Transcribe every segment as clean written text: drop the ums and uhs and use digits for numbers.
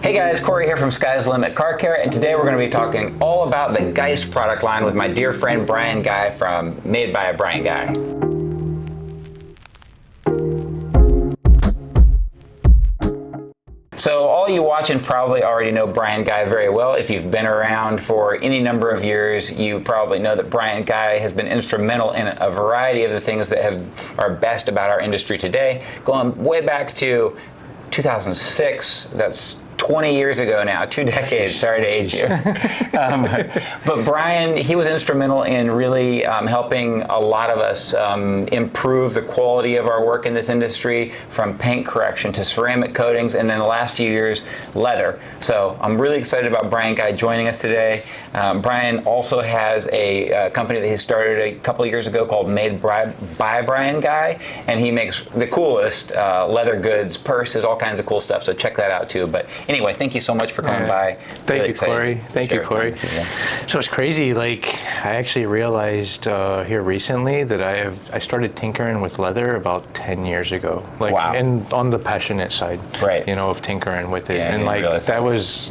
Hey guys, Corey here from Sky's the Limit Car Care, and today we're going to be talking all about the Geist product line with my dear friend Brian Guy from Made by a Brian Guy. So all you watching probably already know Brian Guy very well. If you've been around for any number of years, you probably know that Brian Guy has been instrumental in a variety of the things that are best about our industry today, going way back to 2006. That's 20 years ago now, 2 decades, sorry to age you. But Brian, he was instrumental in really helping a lot of us improve the quality of our work in this industry, from paint correction to ceramic coatings, and then the last few years, leather. So I'm really excited about Brian Guy joining us today. Brian also has a company that he started a couple years ago called Made by Brian Guy, and he makes the coolest leather goods, purses, all kinds of cool stuff, so check that out too. But anyway, thank you so much for coming by. Thank you, Corey. Thank you, Corey. So it's crazy. Like, I actually realized here recently that I started tinkering with leather about 10 years ago. Like, wow. And on the passionate side, right? You know, of tinkering with it, yeah, and like that was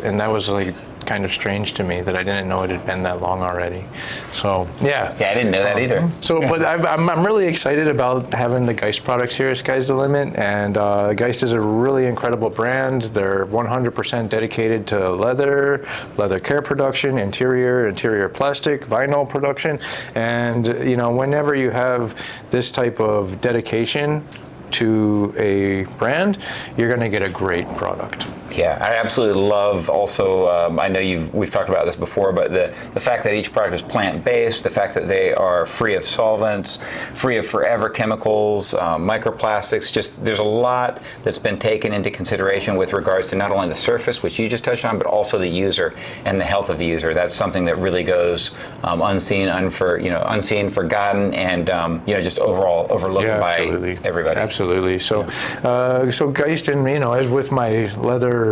like kind of strange to me that I didn't know it had been that long already. So yeah. Yeah, I didn't know that either. So, but I'm really excited about having the Geist products here at Sky's the Limit, and Geist is a really incredible brand. They're 100% dedicated to leather care production, interior plastic, vinyl production, and you know, whenever you have this type of dedication to a brand, you're going to get a great product. Yeah, I absolutely love also, I know we've talked about this before, but the fact that each product is plant-based, the fact that they are free of solvents, free of forever chemicals, microplastics, just there's a lot that's been taken into consideration with regards to not only the surface, which you just touched on, but also the user and the health of the user. That's something that really goes unseen, forgotten, and just overall overlooked by everybody. Absolutely. So, so Geist, and as with my leather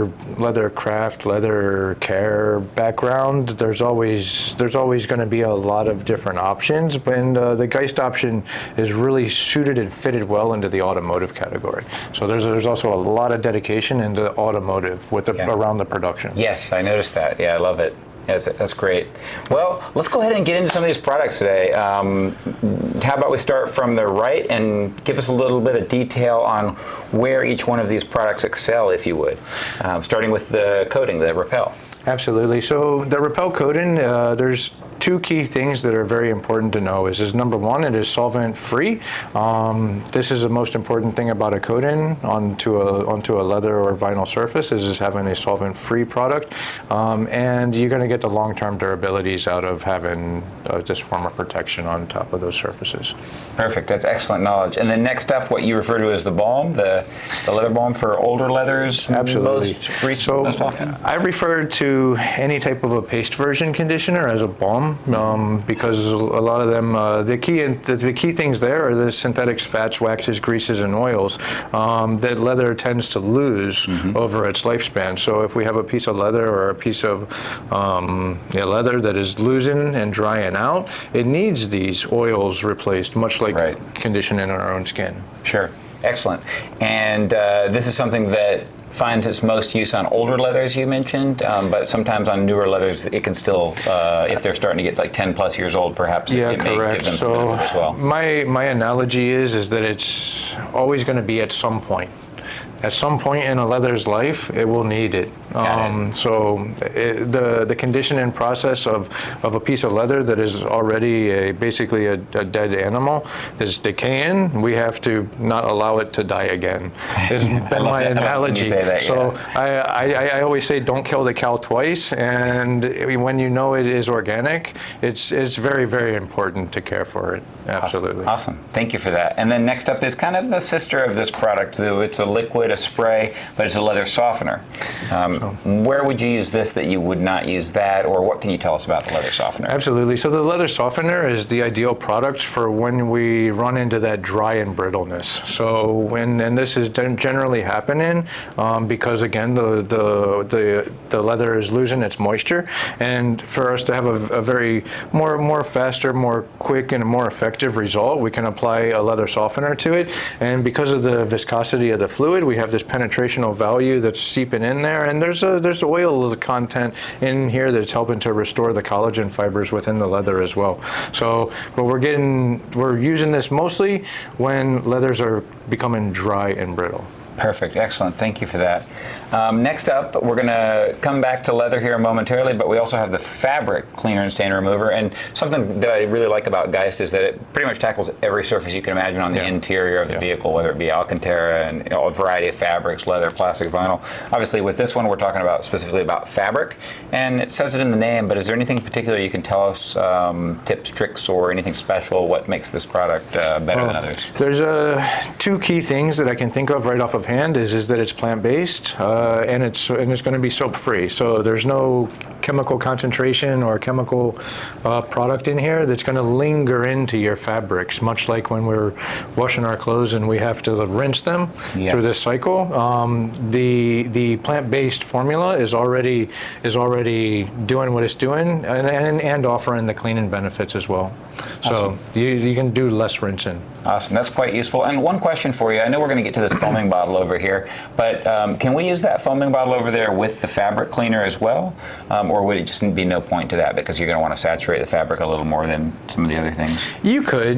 craft, leather care background, there's always going to be a lot of different options, and the Geist option is really suited and fitted well into the automotive category. So there's also a lot of dedication into automotive around the production. Yes, I noticed that. Yeah, I love it. That's great. Well, let's go ahead and get into some of these products today. How about we start from the right and give us a little bit of detail on where each one of these products excel, if you would. Starting with the coating, the Repel. Absolutely. So the Repel coating, there's 2 key things that are very important to know. Is number one, it is solvent free. This is the most important thing about a coating onto a leather or vinyl surface, is having a solvent free product, and you're going to get the long-term durabilities out of having this form of protection on top of those surfaces. Perfect. That's excellent knowledge. And then next up, what you refer to as the Balm, the leather balm for older leathers. Absolutely. Most often. I refer to any type of a paste version conditioner as a balm. Because a lot of them, the key things there are the synthetics, fats, waxes, greases, and oils that leather tends to lose over its lifespan. So if we have a piece of leather or a piece of leather that is losing and drying out, it needs these oils replaced, much like conditioning our own skin. Sure. Excellent. And this is something that finds its most use on older leathers, you mentioned, but sometimes on newer leathers it can still, if they're starting to get like 10 plus years old, perhaps it may give them some benefit as well. My analogy is that it's always going to be at some point. At some point in a leather's life, it will need it. So the conditioning process of a piece of leather that is already basically a dead animal that's decaying, we have to not allow it to die again. It's been my analogy. So I always say, don't kill the cow twice. And when you know it is organic, it's very, very important to care for it. Absolutely. Awesome. Thank you for that. And then next up is kind of the sister of this product. It's a liquid, a spray, but it's a leather softener. Where would you use this that you would not use that, or what can you tell us about the leather softener? Absolutely. So the leather softener is the ideal product for when we run into that dry and brittleness. So and this is generally happening because again the leather is losing its moisture, and for us to have a very more faster, more quick, and a more effective result, we can apply a leather softener to it. And because of the viscosity of the fluid, we have this penetrational value that's seeping in there, and there's oil content in here that's helping to restore the collagen fibers within the leather as well. So, but we're using this mostly when leathers are becoming dry and brittle. Perfect. Excellent. Thank you for that. Next up, we're going to come back to leather here momentarily, but we also have the fabric cleaner and stain remover. And something that I really like about Geist is that it pretty much tackles every surface you can imagine on the interior of the vehicle, whether it be Alcantara and a variety of fabrics, leather, plastic, vinyl. Obviously, with this one, we're talking about specifically about fabric, and it says it in the name, but is there anything particular you can tell us, tips, tricks, or anything special, what makes this product better than others? There's two key things that I can think of right off of hand is that it's plant-based and it's going to be soap-free. So there's no chemical concentration or chemical product in here that's going to linger into your fabrics, much like when we're washing our clothes and we have to rinse them through this cycle. The plant-based formula is already doing what it's doing and offering the cleaning benefits as well. Awesome. So you can do less rinsing. Awesome. That's quite useful. And one question for you. I know we're going to get to this foaming bottle over here, but can we use that foaming bottle over there with the fabric cleaner as well? Or would it just be no point to that because you're going to want to saturate the fabric a little more than some of the other things? You could.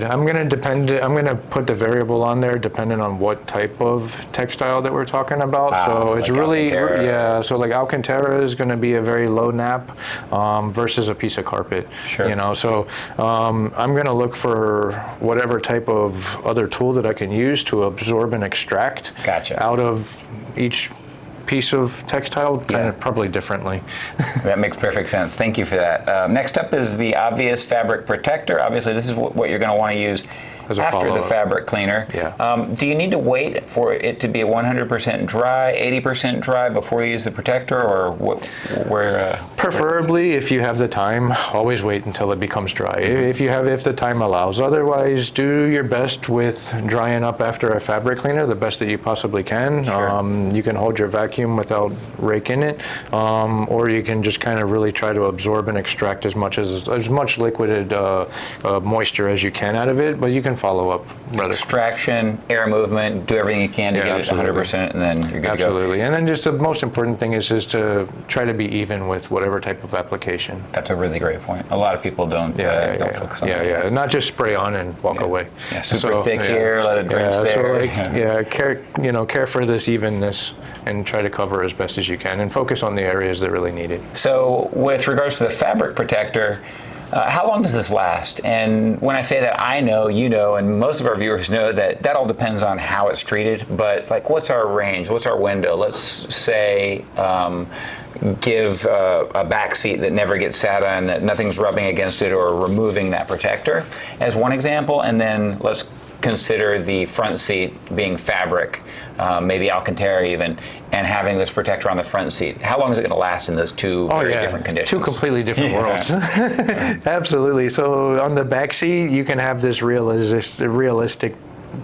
I'm going to put the variable on there depending on what type of textile that we're talking about. So it's like really, Alcantara. So like Alcantara is going to be a very low nap versus a piece of carpet. Sure. You know, so I'm going to look for whatever type of other tool that I can use to absorb and extract out of each piece of textile, kind of probably differently. That makes perfect sense. Thank you for that. Next up is the obvious fabric protector. Obviously, this is what you're going to want to use after the fabric cleaner. Do you need to wait for it to be 100% dry, 80% dry before you use the protector, or where? Preferably, if you have the time, always wait until it becomes dry. If the time allows. Otherwise, do your best with drying up after a fabric cleaner, the best that you possibly can. Sure. You can hold your vacuum without raking it, or you can just kind of really try to absorb and extract as much liquid moisture as you can out of it. But you can follow up. Extraction, air movement, do everything you can to get it 100%, and then you're good to go. Absolutely. And then just the most important thing is to try to be even with whatever type of application. That's a really great point. A lot a lot of people don't focus on that. Not just spray on and walk away. Yeah, super thick here, let it drench there. So care for this evenness and try to cover as best as you can and focus on the areas that really need it. So with regards to the fabric protector, how long does this last? And when I say that, I know, you know, and most of our viewers know that all depends on how it's treated, but like what's our range, what's our window? Let's say give a back seat that never gets sat on, that nothing's rubbing against it or removing that protector as one example, and then let's consider the front seat being fabric, maybe Alcantara even, and having this protector on the front seat. How long is it going to last in those two very different conditions? Two completely different worlds. Absolutely. So on the back seat, you can have this realistic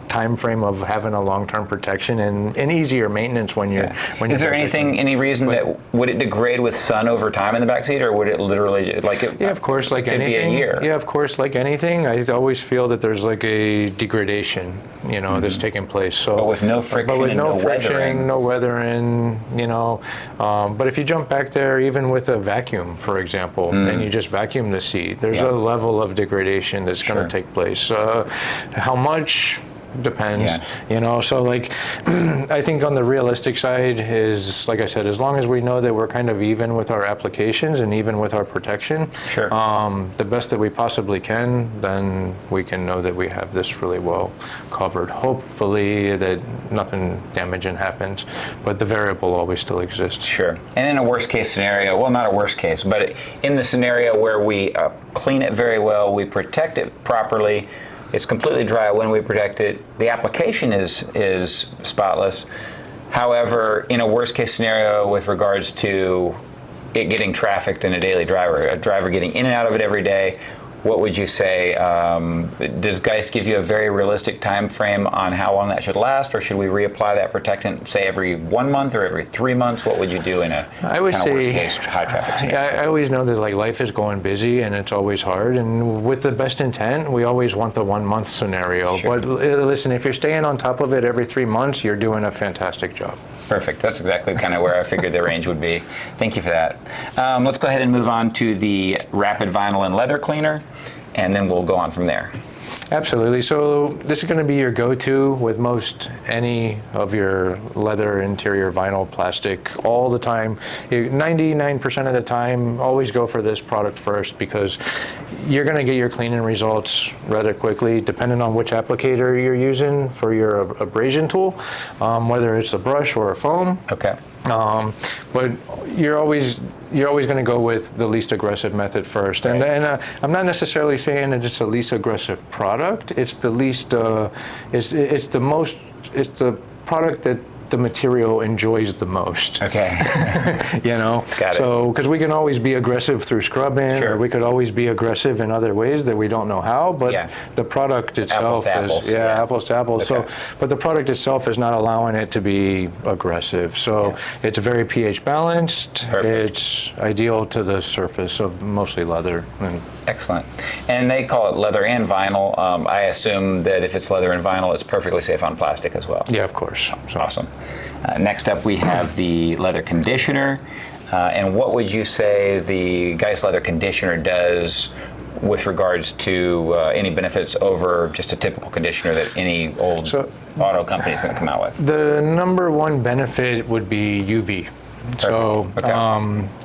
time frame of having a long-term protection and easier maintenance when you're Is there any reason that would it degrade with sun over time in the back seat, or would it literally of course, like anything. Be a year? Yeah, of course, like anything. I always feel that there's like a degradation, that's taking place. So but with no friction, no weathering, but if you jump back there, even with a vacuum, for example, and you just vacuum the seat, there's a level of degradation that's going to take place. How much? Depends, so like I think on the realistic side is, like I said, as long as we know that we're kind of even with our applications and even with our protection, the best that we possibly can, then we can know that we have this really well covered. Hopefully that nothing damaging happens, but the variable always still exists. Sure. And in a worst case scenario, well, not a worst case, but in the scenario where we clean it very well, we protect it properly, it's completely dry when we protect it. The application is spotless. However, in a worst case scenario with regards to it getting trafficked in a daily driver, a driver getting in and out of it every day, what would you say? Does Geist give you a very realistic time frame on how long that should last, or should we reapply that protectant, say, every 1 month or every 3 months? What would you do in a worst case high traffic scenario? I always know that like life is going busy and it's always hard, and with the best intent, we always want the 1 month scenario. Sure. But listen, if you're staying on top of it every 3 months, you're doing a fantastic job. Perfect. That's exactly kind of where I figured the range would be. Thank you for that. Let's go ahead and move on to the Rapid Vinyl and Leather Cleaner, and then we'll go on from there. Absolutely. So this is going to be your go-to with most any of your leather, interior, vinyl, plastic, all the time. 99% of the time, always go for this product first, because you're going to get your cleaning results rather quickly, depending on which applicator you're using for your abrasion tool, whether it's a brush or a foam. Okay. But you're always going to go with the least aggressive method first. Right. And I'm not necessarily saying that it's the least aggressive product. It's the least. It's the product that the material enjoys the most. Okay. Got it. So, because we can always be aggressive through scrubbing, Sure. or we could always be aggressive in other ways that we don't know how, but the product itself apples to apples. apples to apples. Okay. So, but the product itself is not allowing it to be aggressive. So it's very pH balanced. Perfect. It's ideal to the surface of mostly leather. And Excellent. And they call it leather and vinyl. I assume that if it's leather and vinyl, it's perfectly safe on plastic as well. yeah, of course. So, Awesome. Next up, we have the leather conditioner. And what would you say the Geist leather conditioner does with regards to any benefits over just a typical conditioner that any old auto company is going to come out with? The number one benefit would be UV. So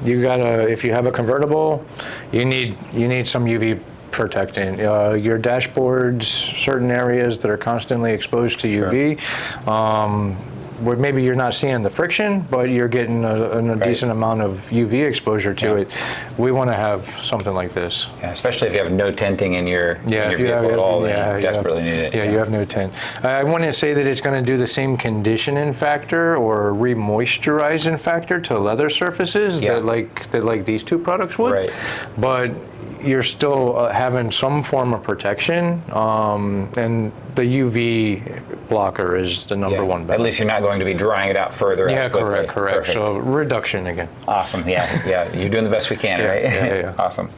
you gotta, if you have a convertible, you need some UV protectant. Your dashboards, certain areas that are constantly exposed to UV, where maybe you're not seeing the friction, but you're getting a decent amount of UV exposure to it. We want to have something like this. Yeah, especially if you have no tinting in your vehicle at all, then you desperately need it. Yeah, you have no tint. I wouldn't say that it's going to do the same conditioning factor or re-moisturizing factor to leather surfaces that like these two products would. Right. But you're still having some form of protection, and the UV blocker is the number one benefit. At least you're not going to be drying it out further. Yeah, correct. Perfect. So reduction again. Awesome. Yeah. You're doing the best we can, right? Yeah. Awesome.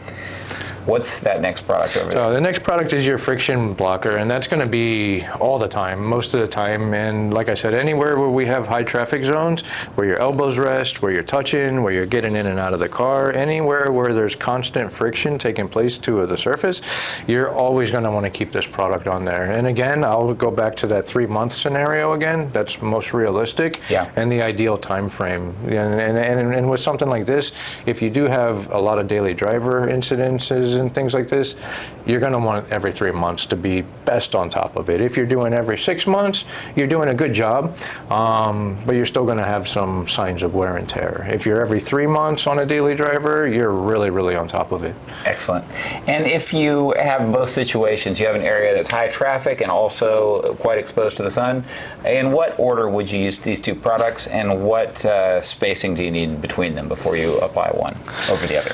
What's that next product over there? The next product is your friction blocker, and that's going to be all the time, most of the time. And like I said, anywhere where we have high traffic zones, where your elbows rest, where you're touching, where you're getting in and out of the car, anywhere where there's constant friction taking place to the surface, you're always going to want to keep this product on there. And again, I'll go back to that 3 month scenario again. That's most realistic and the ideal time frame. And with something like this, if you do have a lot of daily driver incidences and things like this, you're going to want every 3 months to be best on top of it. If you're doing every 6 months, you're doing a good job, but you're still going to have some signs of wear and tear. If you're every 3 months on a daily driver, you're really, really on top of it. Excellent. And if you have both situations, you have an area that's high traffic and also quite exposed to the sun, in what order would you use these two products, and what spacing do you need between them before you apply one over the other?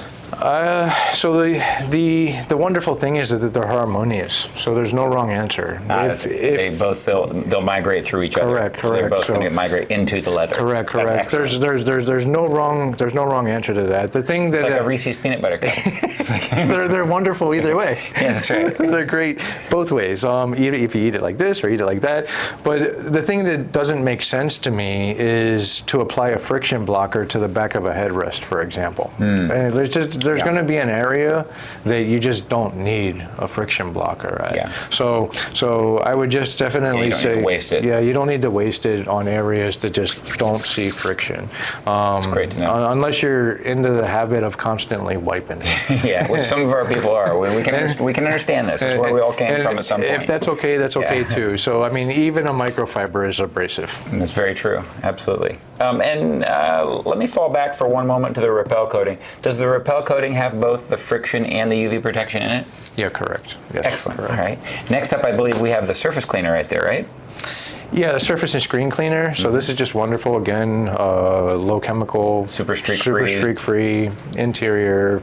So the wonderful thing is that they're harmonious. So there's no wrong answer. They'll migrate through each other. Correct. So they're both going to migrate into the leather. Correct. There's no wrong answer to that. The thing that it's like a Reese's peanut butter cup. they're wonderful either way. Yeah, that's right. They're great both ways. If you eat it like this or eat it like that. But the thing that doesn't make sense to me is to apply a friction blocker to the back of a headrest, for example. And there's going to be an area that you just don't need a friction blocker at. Yeah. So I would just definitely say, you don't need to waste it. Yeah, you don't need to waste it on areas that just don't see friction. That's great to know. Unless you're into the habit of constantly wiping it. Yeah, which some of our people are. We can understand this. It's where we all came from at some point. If that's okay, that's okay too. So I mean, even a microfiber is abrasive. And that's very true. Absolutely. And let me fall back for one moment to the Repel coating. Does the Repel coating have both the friction and the UV protection in it? Yeah, correct. Yes, excellent. Correct. All right. Next up, I believe we have the surface cleaner right there, right? Yeah, the surface and screen cleaner. So this is just wonderful. Again, low chemical, super streak free interior.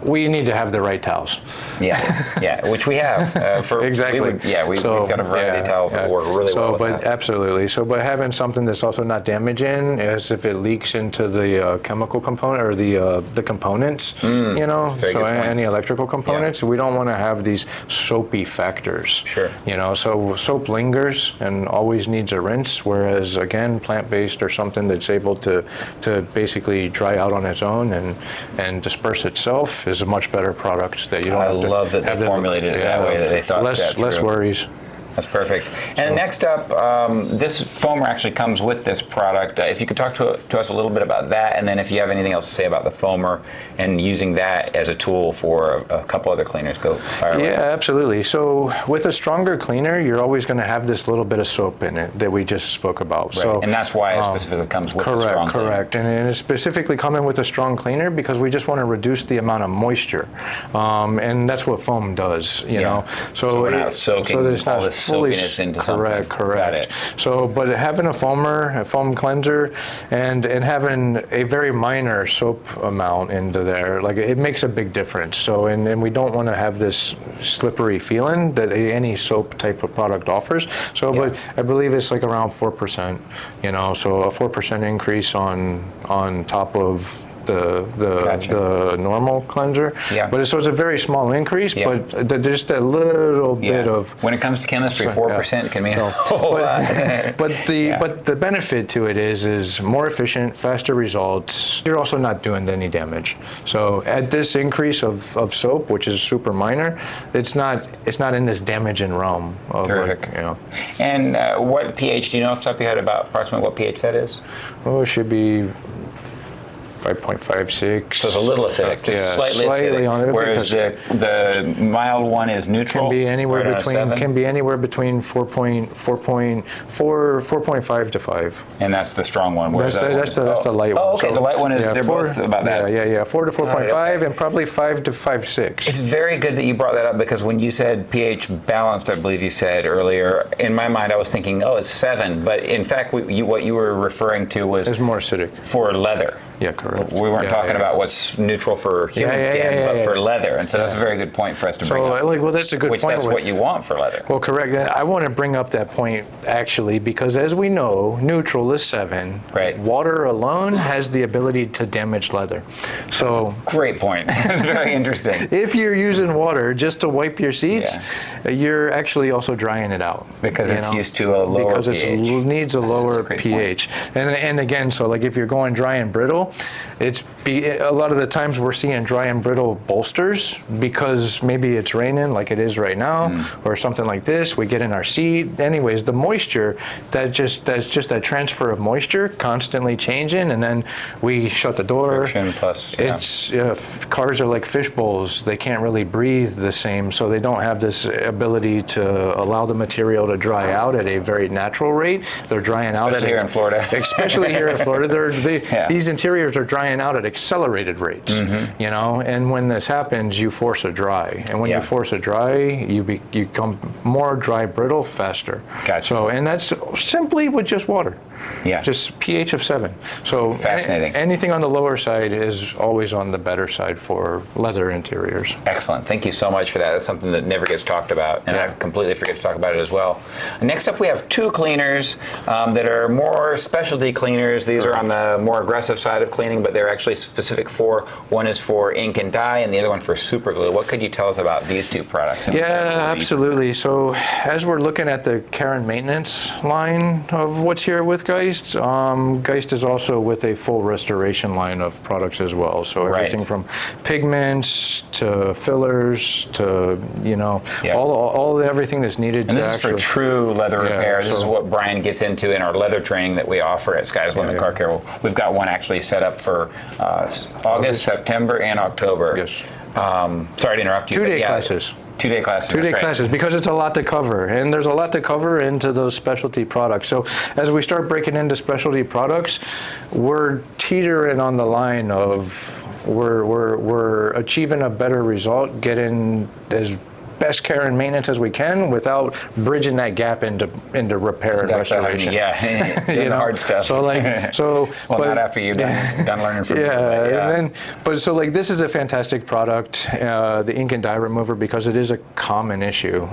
we need to have the right towels. Yeah, which we have. Exactly. We've got a variety of towels that work really well with that. Absolutely. So, but having something that's also not damaging, as if it leaks into the chemical component or the components, you know, so any electrical components, we don't want to have these soapy factors. Sure. You know, so soap lingers and always needs a rinse, whereas again, plant-based or something that's able to basically dry out on its own and disperse itself is a much better product that you don't have to. I love that they formulated it that way, that they thought that through. Less worries. That's perfect. And next up, this foamer actually comes with this product. If you could talk to us a little bit about that, and then if you have anything else to say about the foamer and using that as a tool for a couple other cleaners, go fire away. Yeah, absolutely. So with a stronger cleaner, you're always going to have this little bit of soap in it that we just spoke about. Right. So, and that's why it specifically comes with a strong cleaner. Correct. And it's specifically coming with a strong cleaner because we just want to reduce the amount of moisture. And that's what foam does, you know. So we're not soaking all this soapiness into something. Correct. So, but having a foam cleanser, and having a very minor soap amount into there, like it makes a big difference. So, and we don't want to have this slippery feeling that any soap type of product offers. So, but I believe it's like around 4%, you know, so a 4% increase on top of the normal cleanser. But so it's a very small increase, but just a little bit of. When it comes to chemistry, 4% can mean a whole lot. But the benefit to it is more efficient, faster results. You're also not doing any damage. So at this increase of soap, which is super minor, it's not in this damaging realm. Terrific. Like, you know. And what pH? Do you know off the top of your head about approximately what pH that is? Oh, it should be 5.56. So it's a little acidic, just slightly acidic. On it, whereas the mild one is neutral. Can be anywhere between 4.5 to 5. And that's the strong one. That's the light one. Oh, okay. So, the light one is they're both about that. Yeah. 4 to 4.5 and probably 5 to 5.6. It's very good that you brought that up because when you said pH balanced, I believe you said earlier, in my mind I was thinking, it's 7, but in fact what you were referring to was it's more acidic for leather. Yeah, correct. We weren't talking about what's neutral for human skin, but for leather. And so that's a very good point for us to bring up. Well, that's a good point. That's what you want for leather. Well, correct. I want to bring up that point, actually, because as we know, neutral is 7. Right. Water alone has the ability to damage leather. So that's a great point. Very interesting. If you're using water just to wipe your seats, you're actually also drying it out. Because it's used to a lower pH. Because it needs a lower pH. And again, so like if you're going dry and brittle, a lot of the times we're seeing dry and brittle bolsters because maybe it's raining like it is right now or something like this. We get in our seat. Anyways, the moisture, that's just that transfer of moisture constantly changing, and then we shut the door. Friction plus, cars are like fish bowls. They can't really breathe the same, so they don't have this ability to allow the material to dry out at a very natural rate. They're drying out here in Florida. Especially here in Florida. These interiors are drying out at accelerated rates, you know, and when this happens, you force a dry, and when you force a dry, you become more dry brittle faster. Gotcha. So, and that's simply with just water. Yeah. Just pH of 7. So fascinating. Anything on the lower side is always on the better side for leather interiors. Excellent. Thank you so much for that. That's something that never gets talked about, and I completely forget to talk about it as well. Next up, we have 2 cleaners that are more specialty cleaners. These are on the more aggressive side of cleaning, but they're actually specific for, one is for ink and dye, and the other one for super glue. What could you tell us about these 2 products? Yeah, absolutely. So as we're looking at the care and maintenance line of what's here with Geist, Geist is also with a full restoration line of products as well. So everything from pigments to fillers to, you know, everything that's needed. And this is for true leather repair. This is what Brian gets into in our leather training that we offer at Sky's Limit Car Care. We've got one actually set up for August, September, and October. Yes. Sorry to interrupt you. 2-day classes. 2-day classes. 2-day classes, because it's a lot to cover, and there's a lot to cover into those specialty products. So as we start breaking into specialty products, we're teetering on the line of we're achieving a better result, getting as best care and maintenance as we can without bridging that gap into repair and restoration. Yeah, the hard stuff. So well, not after you're done learning from but so like this is a fantastic product, the ink and dye remover, because it is a common issue.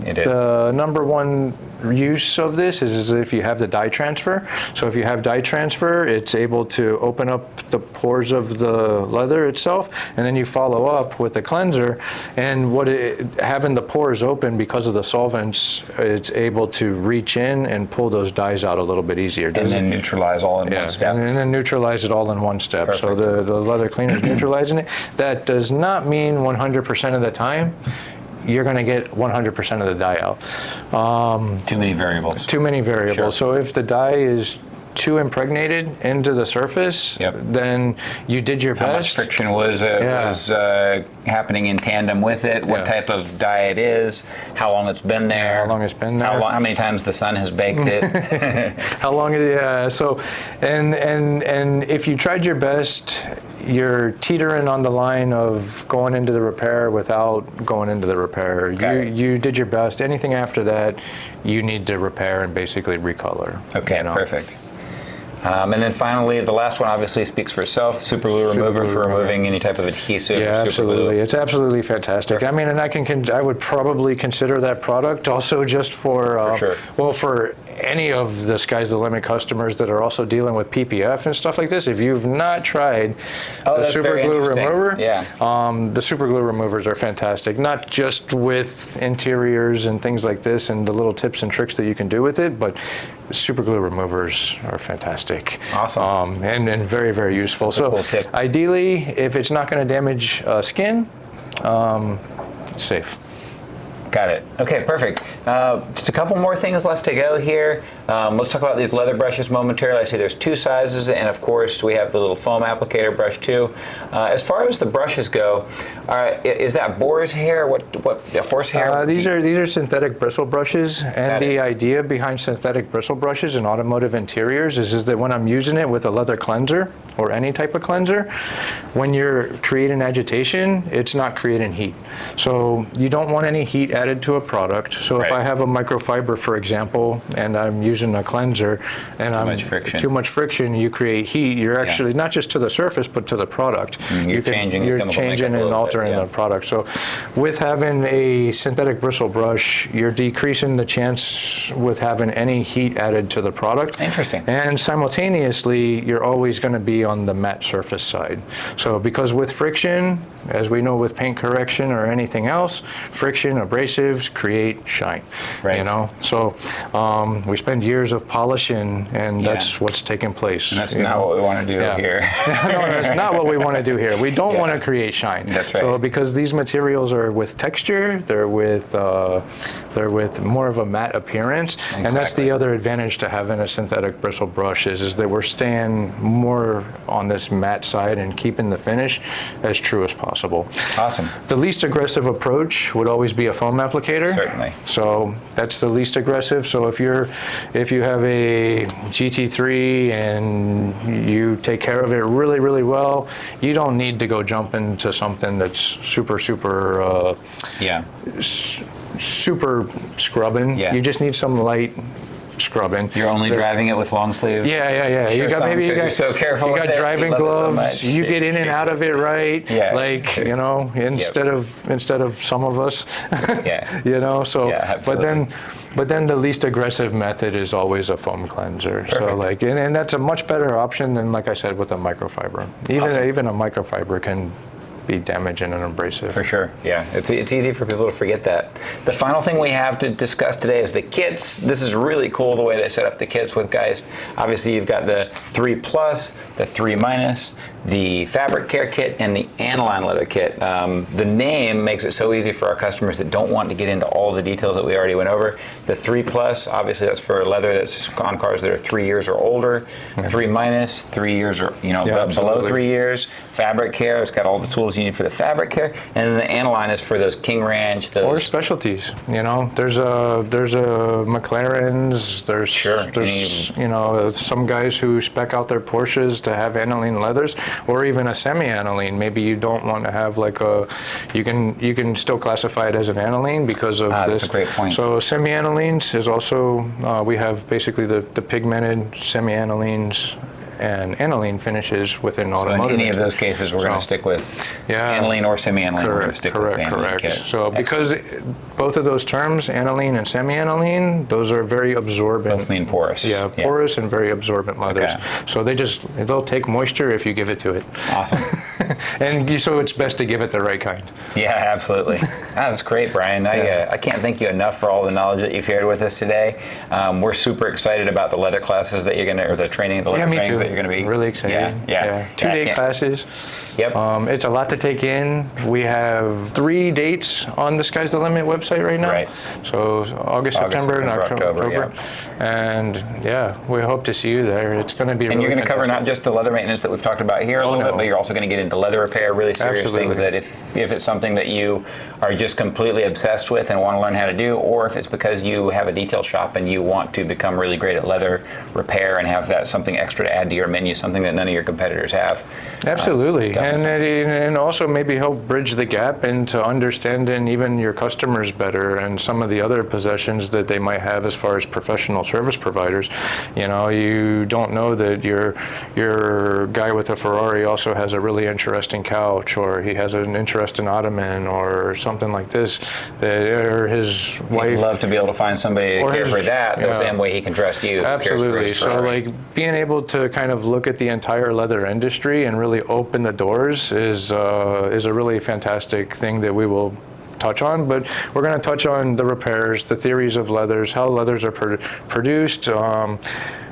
It is. The number one use of this is if you have the dye transfer. So if you have dye transfer, it's able to open up the pores of the leather itself, and then you follow up with the cleanser, and having the pores open because of the solvents, it's able to reach in and pull those dyes out a little bit easier. And then neutralize all in one step. And then neutralize it all in one step. Perfect. So the leather cleaner is neutralizing it. That does not mean 100% of the time you're going to get 100% of the dye out. Too many variables. Too many variables. Sure. So if the dye is too impregnated into the surface, then you did your best. How much friction was happening in tandem with it? What type of dye it is? How long it's been there? How long it's been there? How many times the sun has baked it? How long? So, and if you tried your best, you're teetering on the line of going into the repair without going into the repair. You did your best. Anything after that, you need to repair and basically recolor. Okay, perfect. And then finally, the last one obviously speaks for itself. Super glue remover for removing any type of adhesive. Yeah, absolutely. It's absolutely fantastic. Perfect. I mean, and I would probably consider that product also just for sure. Well, for any of the Sky's the Limit customers that are also dealing with PPF and stuff like this. If you've not tried the super glue remover, the super glue removers are fantastic. Not just with interiors and things like this and the little tips and tricks that you can do with it, but super glue removers are fantastic. Awesome. And very, very useful. So cool tip. ideally, if it's not going to damage skin, safe. Got it. Okay, perfect. Just a couple more things left to go here. Let's talk about these leather brushes momentarily. I see there's two sizes, and of course we have the little foam applicator brush too. As far as the brushes go, is that boar's hair? What horsehair? These are synthetic bristle brushes, and the idea behind synthetic bristle brushes in automotive interiors is that when I'm using it with a leather cleanser or any type of cleanser, when you're creating agitation, it's not creating heat. So you don't want any heat added to a product. So if I have a microfiber, for example, and I'm using a cleanser and too much friction, you create heat. You're actually not just to the surface, but to the product. You're changing and altering the product. So with having a synthetic bristle brush, you're decreasing the chance with having any heat added to the product. Interesting. And simultaneously, you're always going to be on the matte surface side. So because with friction, as we know with paint correction or anything else, friction, abrasives create shine. Right. You know, so we spend years of polishing, and that's what's taking place. And that's not what we want to do here. No, that's not what we want to do here. We don't want to create shine. That's right. So because these materials are with texture, they're with more of a matte appearance, and that's the other advantage to having a synthetic bristle brush is that we're staying more on this matte side and keeping the finish as true as possible. Awesome. The least aggressive approach would always be a foam applicator. Certainly. So that's the least aggressive. So if you have a GT3 and you take care of it really, really well, you don't need to go jump into something that's super scrubbing. You just need some light scrubbing. You're only driving it with long sleeves. Yeah. Sure, you're so careful. You got driving gloves. So you get in and out of it right. Yeah. Like instead of some of us. You know. So, but then the least aggressive method is always a foam cleanser. Perfect. So like, and that's a much better option than, like I said, with a microfiber. Even a microfiber can be damaging and abrasive. For sure, yeah. It's easy for people to forget that. The final thing we have to discuss today is the kits. This is really cool the way they set up the kits with Geist. Obviously, you've got the 3+, the 3-, the fabric care kit, and the aniline leather kit. The name makes it so easy for our customers that don't want to get into all the details that we already went over. The 3 Plus, obviously that's for leather that's on cars that are 3 years or older. 3 Minus, 3 years or below absolutely. 3 years. Fabric care, it's got all the tools you need for the fabric care. And then the aniline is for those King Ranch, those Or specialties, there's a McLaren's, there's some guys who spec out their Porsches to have aniline leathers, or even a semi-aniline. Maybe you don't want to have you can still classify it as an aniline because of this. That's a great point. So semi-anilines is also, we have basically the pigmented semi-anilines and aniline finishes within automotive. So in any of those cases, we're going to stick with aniline or semi-aniline. We're going to stick with aniline. Correct. So because both of those terms, aniline and semi-aniline, those are very absorbent. Both mean porous. Yeah, porous and very absorbent leathers. Okay. So they'll take moisture if you give it to it. Awesome. And so it's best to give it the right kind. Yeah, absolutely. That's great, Brian. I can't thank you enough for all the knowledge that you've shared with us today. We're super excited about the leather classes that you're going to, or the training, the leather trainings that you're going to be. Really excited. Yeah. 2-day classes. Yep. It's a lot to take in. We have 3 dates on the Sky's the Limit website right now. Right. So August, September, and October. Yeah. And we hope to see you there. It's going to be. And really you're going to cover fantastic. not just the leather maintenance that we've talked about here a little bit, but you're also going to get into leather repair, really serious things that if it's something that you are just completely obsessed with and want to learn how to do, or if it's because you have a detail shop and you want to become really great at leather repair and have that something extra to add to your menu, something that none of your competitors have. Absolutely. And also maybe help bridge the gap into understanding even your customers better and some of the other possessions that they might have as far as professional service providers. You don't know that your guy with a Ferrari also has a really interesting couch, or he has an interesting ottoman or something like this, or his wife. He'd love to be able to find somebody to care for that the same way he can trust you. Absolutely. So being able to kind of look at the entire leather industry and really open the doors is a really fantastic thing that we will touch on, but we're going to touch on the repairs, the theories of leathers, how leathers are produced.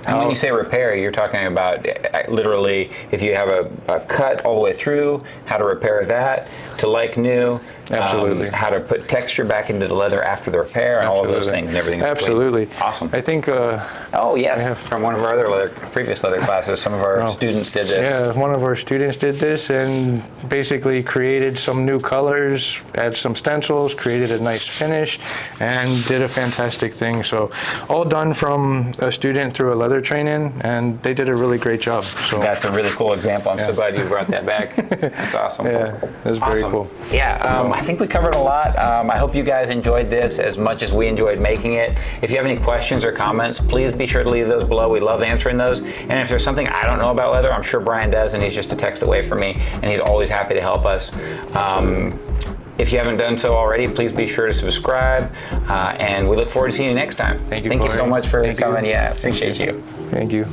And when you say repair, you're talking about literally if you have a cut all the way through, how to repair that to like new. Absolutely. How to put texture back into the leather after the repair and all of those things and everything. Absolutely. Awesome. I think. Oh yes, from one of our other previous leather classes, some of our students did this. Yeah, one of our students did this and basically created some new colors, add some stencils, created a nice finish, and did a fantastic thing. So all done from a student through a leather training, and they did a really great job. So that's a really cool example. I'm so glad you brought that back. That's awesome. Yeah, that's very cool. Yeah, I think we covered a lot. I hope you guys enjoyed this as much as we enjoyed making it. If you have any questions or comments, please be sure to leave those below. We love answering those. And if there's something I don't know about leather, I'm sure Brian does, and he's just a text away from me, and he's always happy to help us. If you haven't done so already, please be sure to subscribe, and we look forward to seeing you next time. Thank you, Thank you so much for Thank coming. you. Yeah, appreciate you. Thank you.